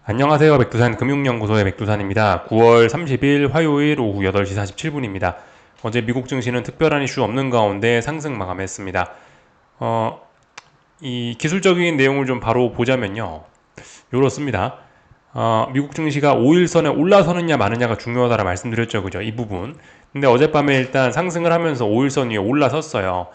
안녕하세요. 백두산 금융연구소의 백두산입니다. 9월 30일 화요일 오후 8시 47분입니다. 어제 미국 증시는 특별한 이슈 없는 가운데 상승 마감했습니다. 어, 이 기술적인 내용을 좀 바로 보자면요. 이렇습니다. 미국 증시가 5일선에 올라서느냐 마느냐가 중요하다라 말씀드렸죠. 그죠? 이 부분. 근데 어젯밤에 일단 상승을 하면서 5일선 위에 올라섰어요.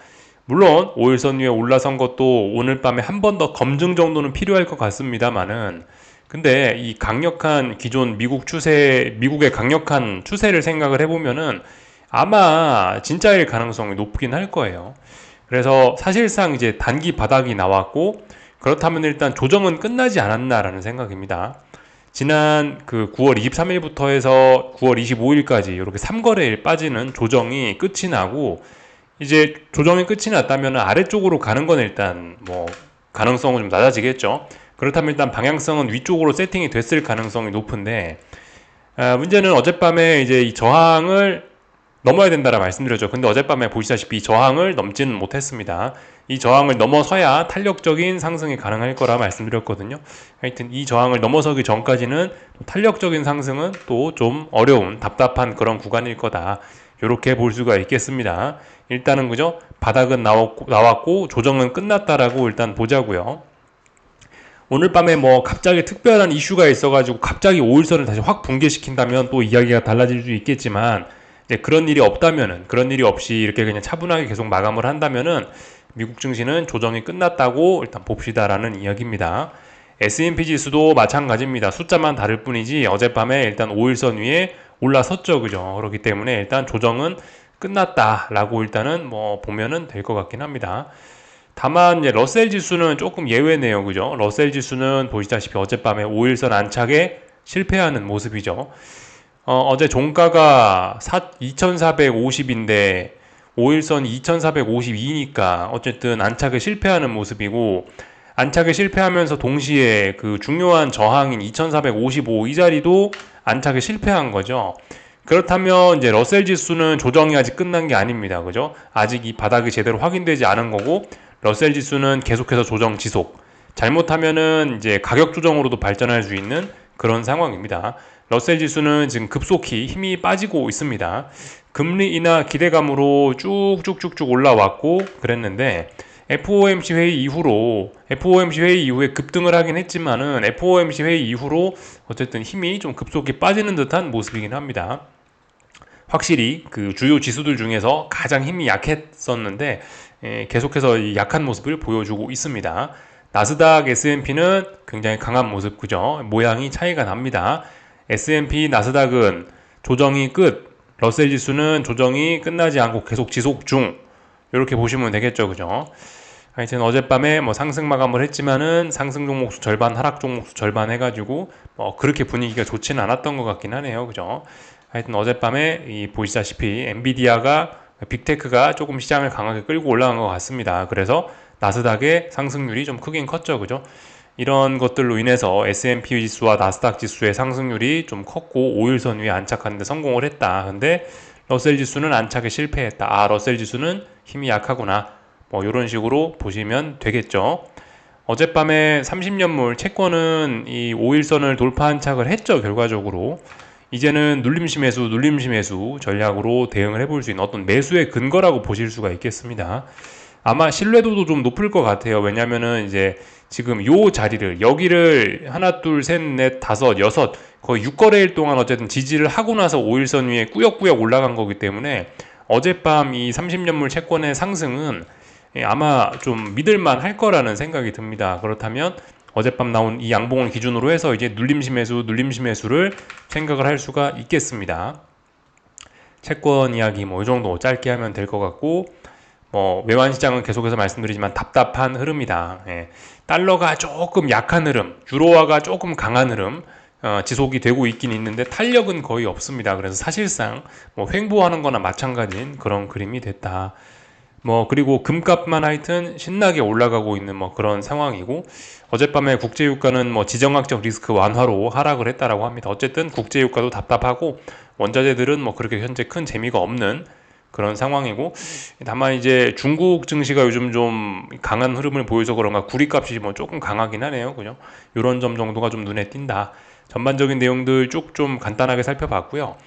물론 5일선 위에 올라선 것도 오늘 밤에 한 번 더 검증 정도는 필요할 것 같습니다만은 근데 이 강력한 기존 미국의 강력한 추세를 생각을 해보면은 아마 진짜일 가능성이 높긴 할 거예요. 그래서 사실상 이제 단기 바닥이 나왔고 그렇다면 일단 조정은 끝나지 않았나라는 생각입니다. 지난 그 9월 23일부터 해서 9월 25일까지 이렇게 3거래일 빠지는 조정이 끝이 나고 이제 조정이 끝이 났다면 아래쪽으로 가는 건 일단 뭐 가능성은 좀 낮아지겠죠. 그렇다면 일단 방향성은 위쪽으로 세팅이 됐을 가능성이 높은데 문제는 어젯밤에 이제 이 저항을 넘어야 된다라 말씀드렸죠. 근데 어젯밤에 보시다시피 이 저항을 넘지는 못했습니다. 이 저항을 넘어서야 탄력적인 상승이 가능할 거라 말씀드렸거든요. 하여튼 이 저항을 넘어서기 전까지는 탄력적인 상승은 또 좀 어려운 답답한 그런 구간일 거다. 이렇게 볼 수가 있겠습니다. 일단은 그죠? 바닥은 나왔고 조정은 끝났다라고 일단 보자고요. 오늘 밤에 뭐 갑자기 특별한 이슈가 있어가지고 갑자기 5일선을 다시 확 붕괴시킨다면 또 이야기가 달라질 수 있겠지만 이제 그런 일이 없다면은 그런 일이 없이 이렇게 그냥 차분하게 계속 마감을 한다면은 미국 증시는 조정이 끝났다고 일단 봅시다라는 이야기입니다. S&P 지수도 마찬가지입니다. 숫자만 다를 뿐이지 어젯밤에 일단 5일선 위에 올라섰죠. 그죠? 그렇기 때문에 일단 조정은 끝났다라고 일단은 뭐 보면은 될 것 같긴 합니다. 다만 이제 러셀 지수는 조금 예외네요. 그죠? 러셀 지수는 보시다시피 어젯밤에 5일선 안착에 실패하는 모습이죠. 어제 종가가 2450인데 5일선 2452니까 어쨌든 안착에 실패하는 모습이고 안착에 실패하면서 동시에 그 중요한 저항인 2455 이 자리도 안착에 실패한 거죠. 그렇다면 이제 러셀 지수는 조정이 아직 끝난 게 아닙니다. 그죠? 아직 이 바닥이 제대로 확인되지 않은 거고 러셀 지수는 계속해서 조정 지속. 잘못하면은 이제 가격 조정으로도 발전할 수 있는 그런 상황입니다. 러셀 지수는 지금 급속히 힘이 빠지고 있습니다. 금리 인하 기대감으로 쭉쭉쭉쭉 올라왔고 그랬는데 FOMC 회의 이후에 급등을 하긴 했지만은 FOMC 회의 이후로 어쨌든 힘이 좀 급속히 빠지는 듯한 모습이긴 합니다. 확실히 그 주요 지수들 중에서 가장 힘이 약했었는데 계속해서 이 약한 모습을 보여주고 있습니다. 나스닥 S&P는 굉장히 강한 모습 그죠? 모양이 차이가 납니다. S&P 나스닥은 조정이 끝, 러셀 지수는 조정이 끝나지 않고 계속 지속 중. 이렇게 보시면 되겠죠, 그죠? 하여튼 어젯밤에 뭐 상승 마감을 했지만은 상승 종목수 절반, 하락 종목수 절반 해가지고 뭐 그렇게 분위기가 좋지는 않았던 것 같긴 하네요, 그죠? 하여튼 어젯밤에 이 보시다시피 엔비디아가 빅테크가 조금 시장을 강하게 끌고 올라간 것 같습니다. 그래서 나스닥의 상승률이 좀 크긴 컸죠, 그죠? 이런 것들로 인해서 S&P 지수와 나스닥 지수의 상승률이 좀 컸고 5일선 위에 안착하는데 성공을 했다. 근데 러셀 지수는 안착에 실패했다. 러셀 지수는 힘이 약하구나. 뭐 이런 식으로 보시면 되겠죠. 어젯밤에 30년물 채권은 이 5일선을 돌파 안착을 했죠. 결과적으로. 이제는 눌림시 매수 전략으로 대응을 해볼 수 있는 어떤 매수의 근거라고 보실 수가 있겠습니다. 아마 신뢰도도 좀 높을 것 같아요. 왜냐면은 이제 지금 요 자리를 여기를 하나 둘 셋 넷 다섯 여섯 거의 6거래일 동안 어쨌든 지지를 하고 나서 5일선 위에 꾸역꾸역 올라간 거기 때문에 어젯밤 이 30년물 채권의 상승은 아마 좀 믿을만 할 거라는 생각이 듭니다. 그렇다면 어젯밤 나온 이 양봉을 기준으로 해서 이제 눌림시 매수를 생각을 할 수가 있겠습니다. 채권 이야기 뭐 이 정도 짧게 하면 될 것 같고 뭐 외환 시장은 계속해서 말씀드리지만 답답한 흐름이다. 달러가 조금 약한 흐름, 유로화가 조금 강한 흐름 지속이 되고 있긴 있는데 탄력은 거의 없습니다. 그래서 사실상 뭐 횡보하는 거나 마찬가지인 그런 그림이 됐다. 뭐 그리고 금값만 하여튼 신나게 올라가고 있는 뭐 그런 상황이고 어젯밤에 국제유가는 뭐 지정학적 리스크 완화로 하락을 했다라고 합니다. 어쨌든 국제유가도 답답하고 원자재들은 뭐 그렇게 현재 큰 재미가 없는 그런 상황이고, 다만 이제 중국 증시가 요즘 좀 강한 흐름을 보여서 그런가 구리값이 뭐 조금 강하긴 하네요. 그죠? 이런 점 정도가 좀 눈에 띈다. 전반적인 내용들 쭉 좀 간단하게 살펴봤고요.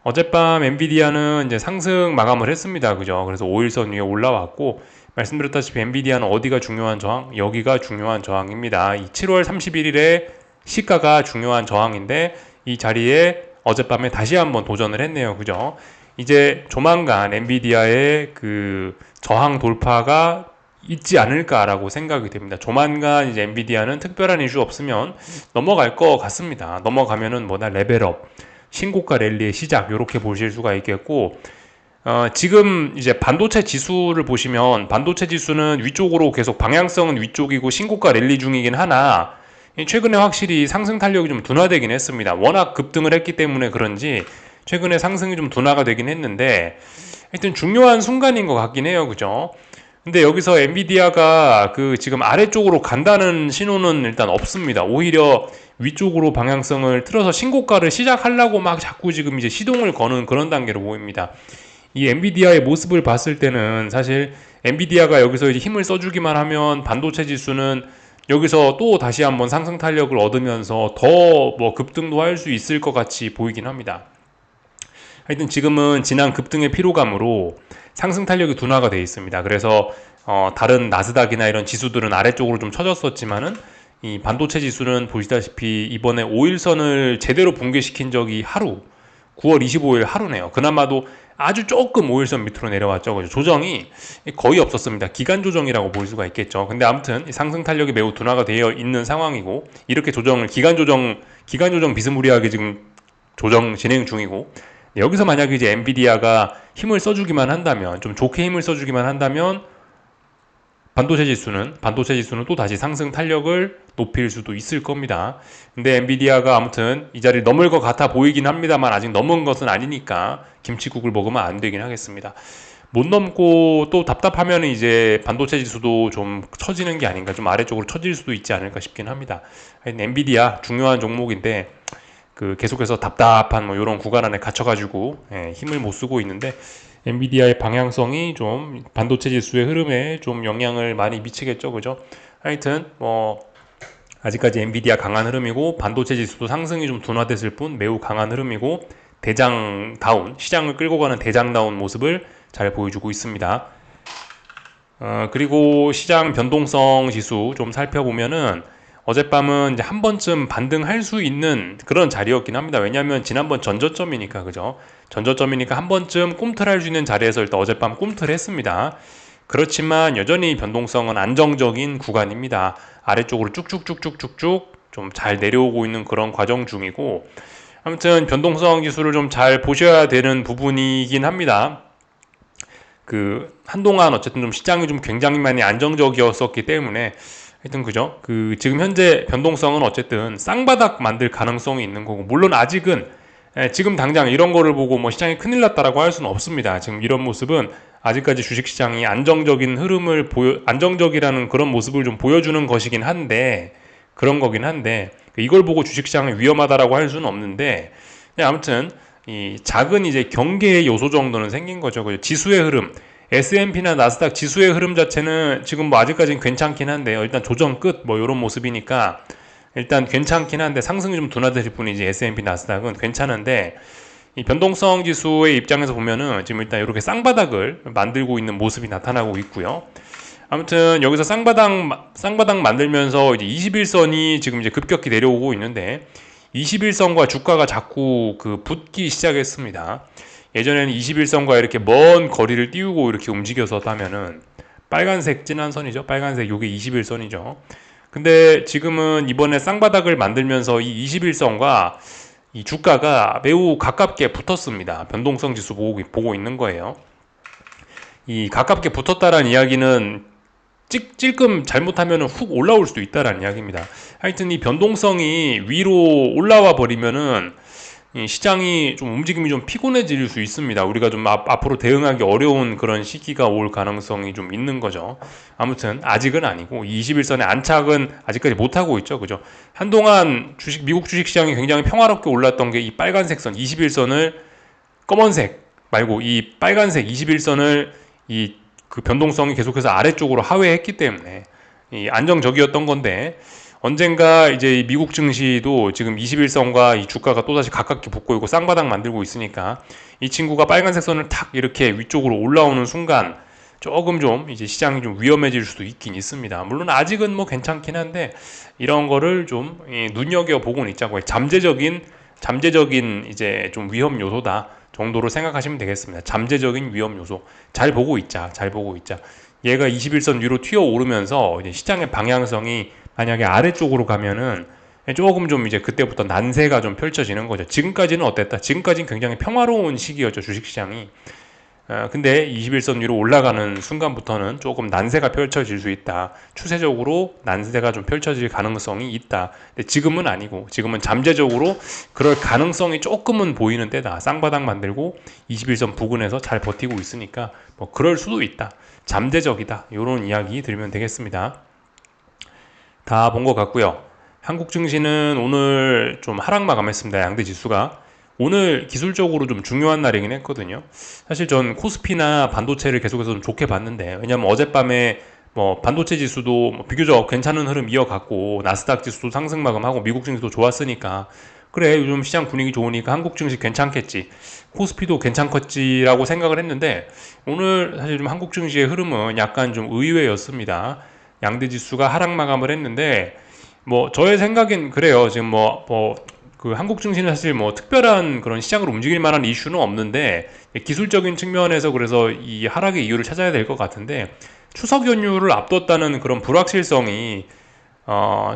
어젯밤 엔비디아는 이제 상승 마감을 했습니다. 그죠? 그래서 5일선 위에 올라왔고, 말씀드렸다시피 엔비디아는 어디가 중요한 저항? 여기가 중요한 저항입니다. 이 7월 31일에 시가가 중요한 저항인데, 이 자리에 어젯밤에 다시 한번 도전을 했네요. 그죠? 이제 조만간 엔비디아의 그 저항 돌파가 있지 않을까라고 생각이 됩니다. 조만간 이제 엔비디아는 특별한 이슈 없으면 넘어갈 것 같습니다. 넘어가면은 뭐나 레벨업, 신고가 랠리의 시작 이렇게 보실 수가 있겠고, 지금 이제 반도체 지수를 보시면 반도체 지수는 위쪽으로 계속 방향성은 위쪽이고 신고가 랠리 중이긴 하나, 최근에 확실히 상승 탄력이 좀 둔화되긴 했습니다. 워낙 급등을 했기 때문에 그런지 최근에 상승이 좀 둔화가 되긴 했는데, 하여튼 중요한 순간인 것 같긴 해요. 그죠? 근데 여기서 엔비디아가 그 지금 아래쪽으로 간다는 신호는 일단 없습니다. 오히려 위쪽으로 방향성을 틀어서 신고가를 시작하려고 막 자꾸 지금 이제 시동을 거는 그런 단계로 보입니다. 이 엔비디아의 모습을 봤을 때는 사실 엔비디아가 여기서 이제 힘을 써주기만 하면 반도체 지수는 여기서 또 다시 한번 상승 탄력을 얻으면서 더 뭐 급등도 할 수 있을 것 같이 보이긴 합니다. 하여튼 지금은 지난 급등의 피로감으로 상승 탄력이 둔화가 되어 있습니다. 그래서 다른 나스닥이나 이런 지수들은 아래쪽으로 좀 처졌었지만은 이 반도체 지수는 보시다시피 이번에 5일선을 제대로 붕괴시킨 적이 하루, 9월 25일 하루네요. 그나마도 아주 조금 5일선 밑으로 내려왔죠. 그죠? 조정이 거의 없었습니다. 기간 조정이라고 볼 수가 있겠죠. 근데 아무튼 상승 탄력이 매우 둔화가 되어 있는 상황이고, 이렇게 조정을 기간 조정 비스무리하게 지금 조정 진행 중이고, 여기서 만약에 이제 엔비디아가 힘을 써주기만 한다면, 좀 좋게 힘을 써주기만 한다면 반도체 지수는 또 다시 상승 탄력을 높일 수도 있을 겁니다. 근데 엔비디아가 아무튼 이 자리를 넘을 것 같아 보이긴 합니다만 아직 넘은 것은 아니니까 김치국을 먹으면 안 되긴 하겠습니다. 못 넘고 또 답답하면 이제 반도체 지수도 좀 처지는 게 아닌가, 좀 아래쪽으로 처질 수도 있지 않을까 싶긴 합니다. 엔비디아 중요한 종목인데 그 계속해서 답답한 뭐 이런 구간 안에 갇혀가지고 힘을 못 쓰고 있는데, 엔비디아의 방향성이 좀 반도체 지수의 흐름에 좀 영향을 많이 미치겠죠. 그죠? 하여튼 뭐 아직까지 엔비디아 강한 흐름이고, 반도체 지수도 상승이 좀 둔화됐을 뿐 매우 강한 흐름이고, 대장다운, 시장을 끌고 가는 대장다운 모습을 잘 보여주고 있습니다. 그리고 시장 변동성 지수 좀 살펴보면은 어젯밤은 이제 한 번쯤 반등할 수 있는 그런 자리였긴 합니다. 왜냐하면 지난번 전저점이니까. 그죠? 전저점이니까 한 번쯤 꿈틀할 수 있는 자리에서 일단 어젯밤 꿈틀했습니다. 그렇지만 여전히 변동성은 안정적인 구간입니다. 아래쪽으로 쭉쭉쭉쭉쭉쭉 좀 잘 내려오고 있는 그런 과정 중이고, 아무튼 변동성 지수를 좀 잘 보셔야 되는 부분이긴 합니다. 그 한동안 어쨌든 좀 시장이 좀 굉장히 많이 안정적이었었기 때문에, 하여튼 그죠? 그 지금 현재 변동성은 어쨌든 쌍바닥 만들 가능성이 있는 거고, 물론 아직은 지금 당장 이런 거를 보고 뭐 시장이 큰일 났다라고 할 수는 없습니다. 지금 이런 모습은 아직까지 주식시장이 안정적이라는 그런 모습을 좀 보여주는 것이긴 한데, 그런 거긴 한데, 이걸 보고 주식시장이 위험하다라고 할 수는 없는데, 아무튼 이 작은 이제 경계의 요소 정도는 생긴 거죠. 지수의 흐름, S&P나 나스닥 지수의 흐름 자체는 지금 뭐 아직까지는 괜찮긴 한데요. 일단 조정 끝 뭐 이런 모습이니까 일단 괜찮긴 한데, 상승이 좀 둔화될 뿐이지 S&P 나스닥은 괜찮은데, 이 변동성 지수의 입장에서 보면은 지금 일단 이렇게 쌍바닥을 만들고 있는 모습이 나타나고 있고요. 아무튼 여기서 쌍바닥 만들면서 이제 21선이 지금 이제 급격히 내려오고 있는데, 21선과 주가가 자꾸 그 붙기 시작했습니다. 예전에는 21선과 이렇게 먼 거리를 띄우고 이렇게 움직였었다면은 빨간색 진한 선이죠. 빨간색 요게 21선이죠. 근데 지금은 이번에 쌍바닥을 만들면서 이 21선과 이 주가가 매우 가깝게 붙었습니다. 변동성 지수 보고 있는 거예요. 이 가깝게 붙었다라는 이야기는 찔끔 잘못하면 훅 올라올 수도 있다라는 이야기입니다. 하여튼 이 변동성이 위로 올라와 버리면은 이 시장이 좀 움직임이 좀 피곤해질 수 있습니다. 우리가 좀 앞으로 대응하기 어려운 그런 시기가 올 가능성이 좀 있는 거죠. 아무튼 아직은 아니고 21선의 안착은 아직까지 못하고 있죠. 그죠? 한동안 미국 주식 시장이 굉장히 평화롭게 올랐던 게 이 빨간색 선 21선을 검은색 말고 이 빨간색 21선을 이 그 변동성이 계속해서 아래쪽으로 하회했기 때문에 이 안정적이었던 건데, 언젠가 이제 미국 증시도 지금 21선과 이 주가가 또다시 가깝게 붙고 있고 쌍바닥 만들고 있으니까 이 친구가 빨간색 선을 탁 이렇게 위쪽으로 올라오는 순간 조금 좀 이제 시장이 좀 위험해질 수도 있긴 있습니다. 물론 아직은 뭐 괜찮긴 한데 이런 거를 좀 눈여겨 보고는 있자고, 잠재적인 이제 좀 위험 요소다 정도로 생각하시면 되겠습니다. 잠재적인 위험 요소. 잘 보고 있자. 얘가 21선 위로 튀어 오르면서 이제 시장의 방향성이 만약에 아래쪽으로 가면은 조금 좀 이제 그때부터 난세가 좀 펼쳐지는 거죠. 지금까지는 어땠다? 지금까지는 굉장히 평화로운 시기였죠, 주식시장이. 근데 21선 위로 올라가는 순간부터는 조금 난세가 펼쳐질 수 있다. 추세적으로 난세가 좀 펼쳐질 가능성이 있다. 근데 지금은 아니고, 지금은 잠재적으로 그럴 가능성이 조금은 보이는 때다. 쌍바닥 만들고 21선 부근에서 잘 버티고 있으니까 뭐 그럴 수도 있다. 잠재적이다. 이런 이야기 드리면 되겠습니다. 다 본 것 같고요. 한국 증시는 오늘 좀 하락 마감했습니다. 양대 지수가. 오늘 기술적으로 좀 중요한 날이긴 했거든요. 사실 전 코스피나 반도체를 계속해서 좀 좋게 봤는데, 왜냐면 어젯밤에 뭐 반도체 지수도 뭐 비교적 괜찮은 흐름 이어갔고 나스닥 지수도 상승 마감하고 미국 증시도 좋았으니까, 그래 요즘 시장 분위기 좋으니까 한국 증시 괜찮겠지, 코스피도 괜찮겠지라고 생각을 했는데, 오늘 사실 좀 한국 증시의 흐름은 약간 좀 의외였습니다. 양대 지수가 하락 마감을 했는데, 뭐 저의 생각엔 그래요. 지금 그 한국 증시는 사실 뭐 특별한 그런 시장으로 움직일 만한 이슈는 없는데, 기술적인 측면에서 그래서 이 하락의 이유를 찾아야 될 것 같은데, 추석 연휴를 앞뒀다는 그런 불확실성이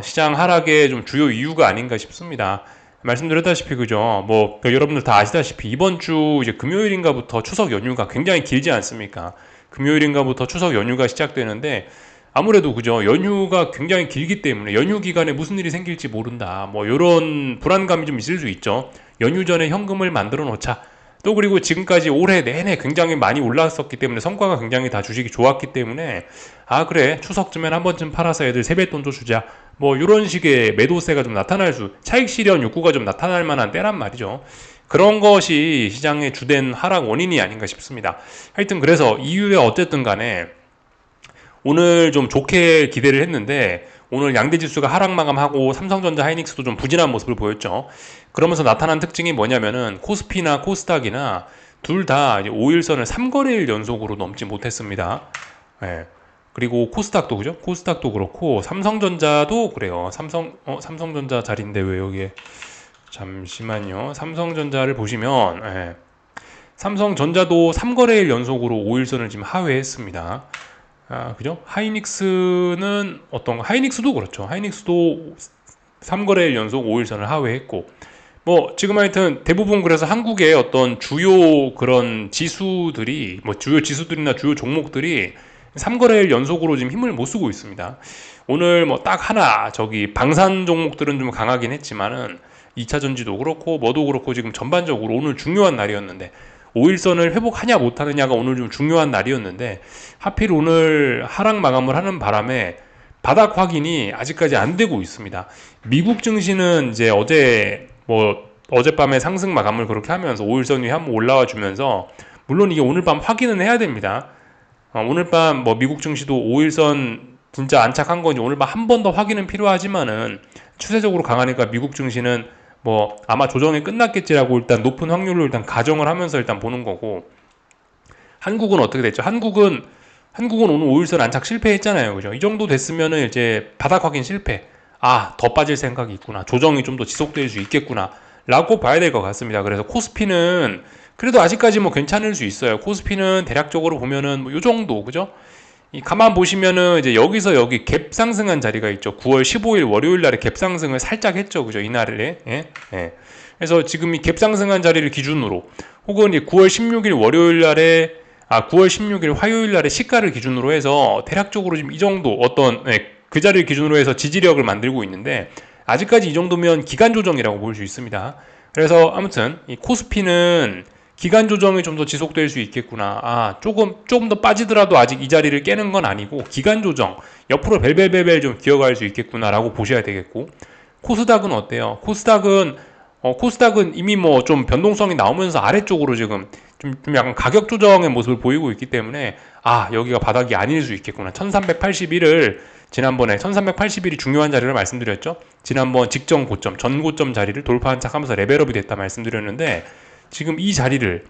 시장 하락의 좀 주요 이유가 아닌가 싶습니다. 말씀드렸다시피 그죠. 여러분들 다 아시다시피 이번 주 이제 금요일인가부터 추석 연휴가 굉장히 길지 않습니까? 금요일인가부터 추석 연휴가 시작되는데, 아무래도 그죠, 연휴가 굉장히 길기 때문에 연휴 기간에 무슨 일이 생길지 모른다, 뭐 이런 불안감이 좀 있을 수 있죠. 연휴 전에 현금을 만들어 놓자. 또 그리고 지금까지 올해 내내 굉장히 많이 올랐었기 때문에, 성과가 굉장히 다 주식이 좋았기 때문에, 아 그래 추석쯤엔 한 번쯤 팔아서 애들 세뱃돈 좀 주자, 뭐 이런 식의 매도세가 좀 차익 실현 욕구가 좀 나타날 만한 때란 말이죠. 그런 것이 시장의 주된 하락 원인이 아닌가 싶습니다. 하여튼 그래서 이후에 어쨌든 간에 오늘 좀 좋게 기대를 했는데, 오늘 양대 지수가 하락 마감하고 삼성전자, 하이닉스도 좀 부진한 모습을 보였죠. 그러면서 나타난 특징이 뭐냐면은 코스피나 코스닥이나 둘 다 5일선을 3거래일 연속으로 넘지 못했습니다. 예. 그리고 코스닥도 그죠? 코스닥도 그렇고 삼성전자도 그래요. 삼성전자 자리인데 왜 여기에, 잠시만요. 삼성전자를 보시면, 예. 삼성전자도 3거래일 연속으로 5일선을 지금 하회했습니다. 그죠? 하이닉스는 하이닉스도 그렇죠. 하이닉스도 3거래일 연속 5일선을 하회했고, 뭐 지금 하여튼 대부분 그래서 한국의 어떤 주요 그런 지수들이, 뭐 주요 지수들이나 주요 종목들이 3거래일 연속으로 지금 힘을 못 쓰고 있습니다. 오늘 뭐 딱 하나 방산 종목들은 좀 강하긴 했지만은 2차전지도 그렇고 뭐도 그렇고 지금 전반적으로 오늘 중요한 날이었는데, 5일선을 회복하냐 못하느냐가 오늘 좀 중요한 날이었는데, 하필 오늘 하락 마감을 하는 바람에 바닥 확인이 아직까지 안 되고 있습니다. 미국 증시는 이제 어젯밤에 상승 마감을 그렇게 하면서 5일선 위에 한번 올라와 주면서, 물론 이게 오늘 밤 확인은 해야 됩니다. 오늘 밤 미국 증시도 5일선 진짜 안착한 건지 오늘 밤 한 번 더 확인은 필요하지만은, 추세적으로 강하니까 미국 증시는 아마 조정이 끝났겠지라고 일단 높은 확률로 일단 가정을 하면서 일단 보는 거고, 한국은 어떻게 됐죠? 한국은 오늘 5일선 안착 실패했잖아요. 그죠? 이 정도 됐으면은 이제 바닥 확인 실패. 더 빠질 생각이 있구나. 조정이 좀 더 지속될 수 있겠구나. 라고 봐야 될 것 같습니다. 그래서 코스피는 그래도 아직까지 괜찮을 수 있어요. 코스피는 대략적으로 보면은 요 정도, 그죠? 가만 보시면은 이제 여기서 여기 갭 상승한 자리가 있죠. 9월 15일 월요일 날에 갭 상승을 살짝 했죠. 그죠? 이날에. 예? 그래서 지금 이 갭 상승한 자리를 기준으로, 혹은 9월 16일 월요일 날에 9월 16일 화요일 날에 시가를 기준으로 해서 대략적으로 지금 이 정도 그 자리를 기준으로 해서 지지력을 만들고 있는데, 아직까지 이 정도면 기간 조정이라고 볼 수 있습니다. 그래서 아무튼 이 코스피는 기간 조정이 좀 더 지속될 수 있겠구나. 조금 더 빠지더라도 아직 이 자리를 깨는 건 아니고 기간 조정 옆으로 벨벨벨벨 좀 기어갈 수 있겠구나라고 보셔야 되겠고, 코스닥은 어때요? 코스닥은 이미 좀 변동성이 나오면서 아래쪽으로 지금 좀 약간 가격 조정의 모습을 보이고 있기 때문에 아, 여기가 바닥이 아닐 수 있겠구나. 1381을 지난번에 1381이 중요한 자리를 말씀드렸죠. 지난번 직전 고점, 전 고점 자리를 돌파한 척 하면서 레벨업이 됐다 말씀드렸는데 지금 이 자리를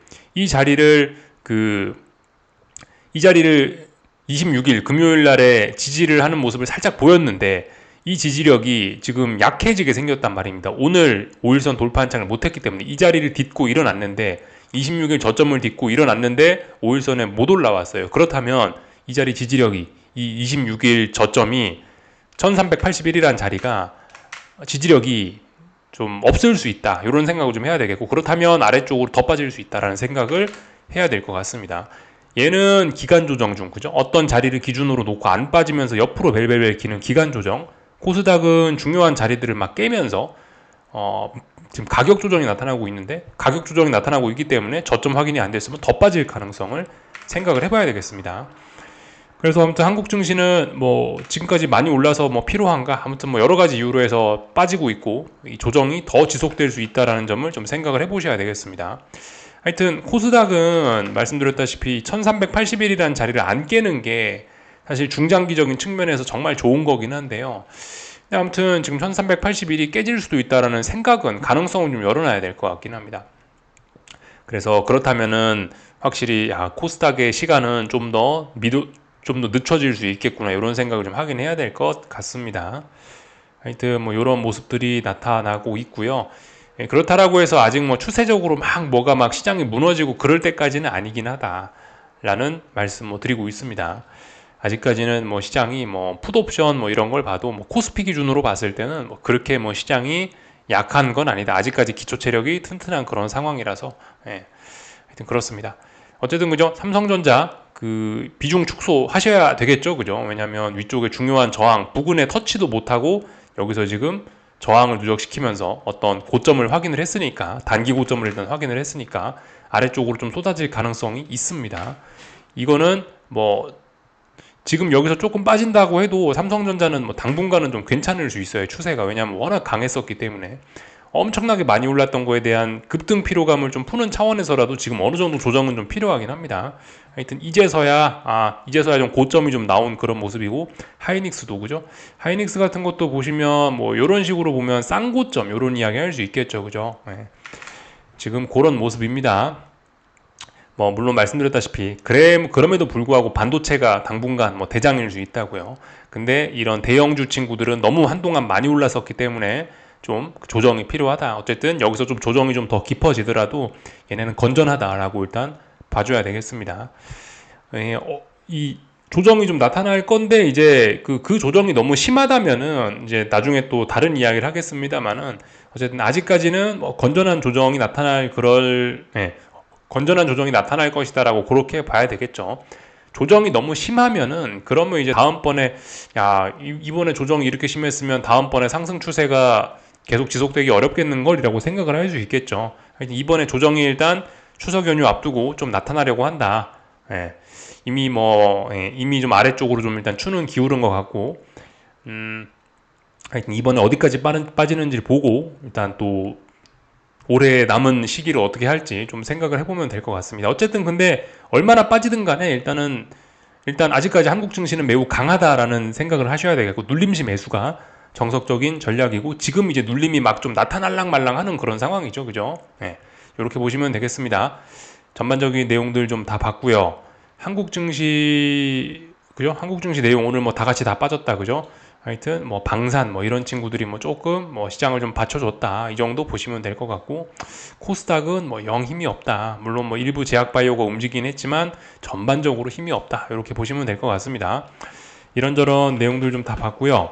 26일 금요일 날에 지지를 하는 모습을 살짝 보였는데 이 지지력이 지금 약해지게 생겼단 말입니다. 오늘 5일선 돌파 한창을 못했기 때문에 이 자리를 딛고 일어났는데 26일 저점을 딛고 일어났는데 5일선에 못 올라왔어요. 그렇다면 이 자리 지지력이 이 26일 저점이 1381이라는 자리가 지지력이 좀 없을 수 있다. 이런 생각을 좀 해야 되겠고 그렇다면 아래쪽으로 더 빠질 수 있다라는 생각을 해야 될 것 같습니다. 얘는 기간 조정 중, 그죠? 어떤 자리를 기준으로 놓고 안 빠지면서 옆으로 벨벨벨 기는 기간 조정. 코스닥은 중요한 자리들을 막 깨면서 지금 가격 조정이 나타나고 있는데 가격 조정이 나타나고 있기 때문에 저점 확인이 안 됐으면 더 빠질 가능성을 생각을 해봐야 되겠습니다. 그래서 아무튼 한국 증시는 뭐 지금까지 많이 올라서 뭐 필요한가 아무튼 뭐 여러 가지 이유로 해서 빠지고 있고 이 조정이 더 지속될 수 있다라는 점을 좀 생각을 해보셔야 되겠습니다. 하여튼 코스닥은 말씀드렸다시피 1381이라는 자리를 안 깨는 게 사실 중장기적인 측면에서 정말 좋은 거긴 한데요. 아무튼 지금 1381이 깨질 수도 있다라는 생각은 가능성을 좀 열어놔야 될 것 같긴 합니다. 그래서 그렇다면은 확실히 코스닥의 시간은 좀 더 늦춰질 수 있겠구나 이런 생각을 좀 하긴 해야 될 것 같습니다. 하여튼 뭐 이런 모습들이 나타나고 있고요. 그렇다라고 해서 아직 뭐 추세적으로 뭐가 막 시장이 무너지고 그럴 때까지는 아니긴 하다라는 말씀 뭐 드리고 있습니다. 아직까지는 뭐 시장이 뭐 풋옵션 뭐 이런 걸 봐도 뭐 코스피 기준으로 봤을 때는 뭐 그렇게 뭐 시장이 약한 건 아니다. 아직까지 기초 체력이 튼튼한 그런 상황이라서 하여튼 그렇습니다. 어쨌든 그죠? 삼성전자 그 비중 축소하셔야 되겠죠, 그죠? 왜냐하면 위쪽에 중요한 저항 부근에 터치도 못하고 여기서 지금 저항을 누적시키면서 어떤 고점을 확인을 했으니까 단기 고점을 일단 확인을 했으니까 아래쪽으로 좀 쏟아질 가능성이 있습니다. 이거는 뭐 지금 여기서 조금 빠진다고 해도 삼성전자는 뭐 당분간은 좀 괜찮을 수 있어요. 추세가. 왜냐하면 워낙 강했었기 때문에 엄청나게 많이 올랐던 거에 대한 급등 피로감을 좀 푸는 차원에서라도 지금 어느 정도 조정은 좀 필요하긴 합니다. 하여튼 이제서야 좀 고점이 좀 나온 그런 모습이고 하이닉스도 그죠? 하이닉스 같은 것도 보시면 뭐 이런 식으로 보면 쌍고점 이런 이야기 할 수 있겠죠, 그죠? 지금 그런 모습입니다. 뭐 물론 말씀드렸다시피 그럼에도 불구하고 반도체가 당분간 뭐 대장일 수 있다고요. 근데 이런 대형주 친구들은 너무 한동안 많이 올랐었기 때문에 좀 조정이 필요하다. 어쨌든 여기서 좀 조정이 좀 더 깊어지더라도 얘네는 건전하다라고 일단 봐줘야 되겠습니다. 이 조정이 좀 나타날 건데 이제 그 조정이 너무 심하다면은 이제 나중에 또 다른 이야기를 하겠습니다만은 어쨌든 아직까지는 뭐 건전한 조정이 나타날 것이다라고 그렇게 봐야 되겠죠. 조정이 너무 심하면은 그러면 이제 다음번에 이번에 조정이 이렇게 심했으면 다음번에 상승 추세가 계속 지속되기 어렵겠는걸이라고 생각을 할 수 있겠죠. 이번에 조정이 일단 추석 연휴 앞두고 좀 나타나려고 한다. 이미 좀 아래쪽으로 좀 일단 추는 기울은 것 같고, 하여튼 이번에 어디까지 빠지는지 보고 일단 또 올해 남은 시기를 어떻게 할지 좀 생각을 해보면 될 것 같습니다. 어쨌든 근데 얼마나 빠지든 간에 일단 아직까지 한국 증시는 매우 강하다라는 생각을 하셔야 되겠고 눌림시 매수가 정석적인 전략이고 지금 이제 눌림이 막 좀 나타날랑 말랑 하는 그런 상황이죠. 그죠? 이렇게 보시면 되겠습니다. 전반적인 내용들 좀 다 봤고요. 한국 증시 내용 오늘 뭐 다 같이 다 빠졌다. 그죠? 하여튼 뭐 방산 뭐 이런 친구들이 뭐 조금 뭐 시장을 좀 받쳐줬다 이 정도 보시면 될 것 같고 코스닥은 뭐 영 힘이 없다. 물론 뭐 일부 제약바이오가 움직이긴 했지만 전반적으로 힘이 없다. 이렇게 보시면 될 것 같습니다. 이런저런 내용들 좀 다 봤고요.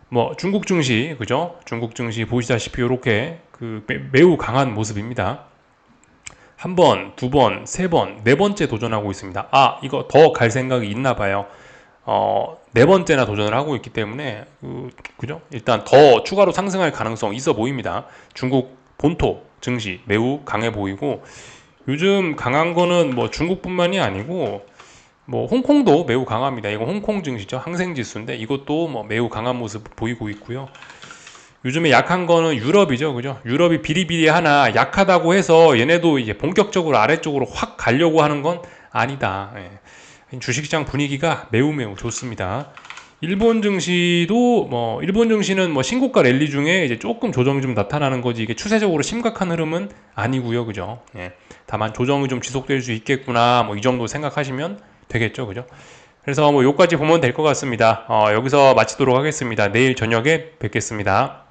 뭐 중국 증시 그죠? 중국 증시 보시다시피 이렇게 매우 강한 모습입니다. 한 번, 두 번, 세 번, 네 번째 도전하고 있습니다. 이거 더 갈 생각이 있나 봐요. 네 번째나 도전을 하고 있기 때문에 그죠? 일단 더 추가로 상승할 가능성 있어 보입니다. 중국 본토 증시 매우 강해 보이고 요즘 강한 거는 뭐 중국뿐만이 아니고 뭐 홍콩도 매우 강합니다. 이거 홍콩 증시죠. 항생 지수인데 이것도 뭐 매우 강한 모습 보이고 있고요. 요즘에 약한 거는 유럽이죠, 그죠? 유럽이 비리비리하나 약하다고 해서 얘네도 이제 본격적으로 아래쪽으로 확 가려고 하는 건 아니다. 예. 주식시장 분위기가 매우 매우 좋습니다. 일본 증시도 일본 증시는 신고가 랠리 중에 이제 조금 조정이 좀 나타나는 거지 이게 추세적으로 심각한 흐름은 아니고요, 그죠? 예. 다만 조정이 좀 지속될 수 있겠구나, 이 정도 생각하시면 되겠죠, 그죠? 그래서 요까지 보면 될 것 같습니다. 여기서 마치도록 하겠습니다. 내일 저녁에 뵙겠습니다.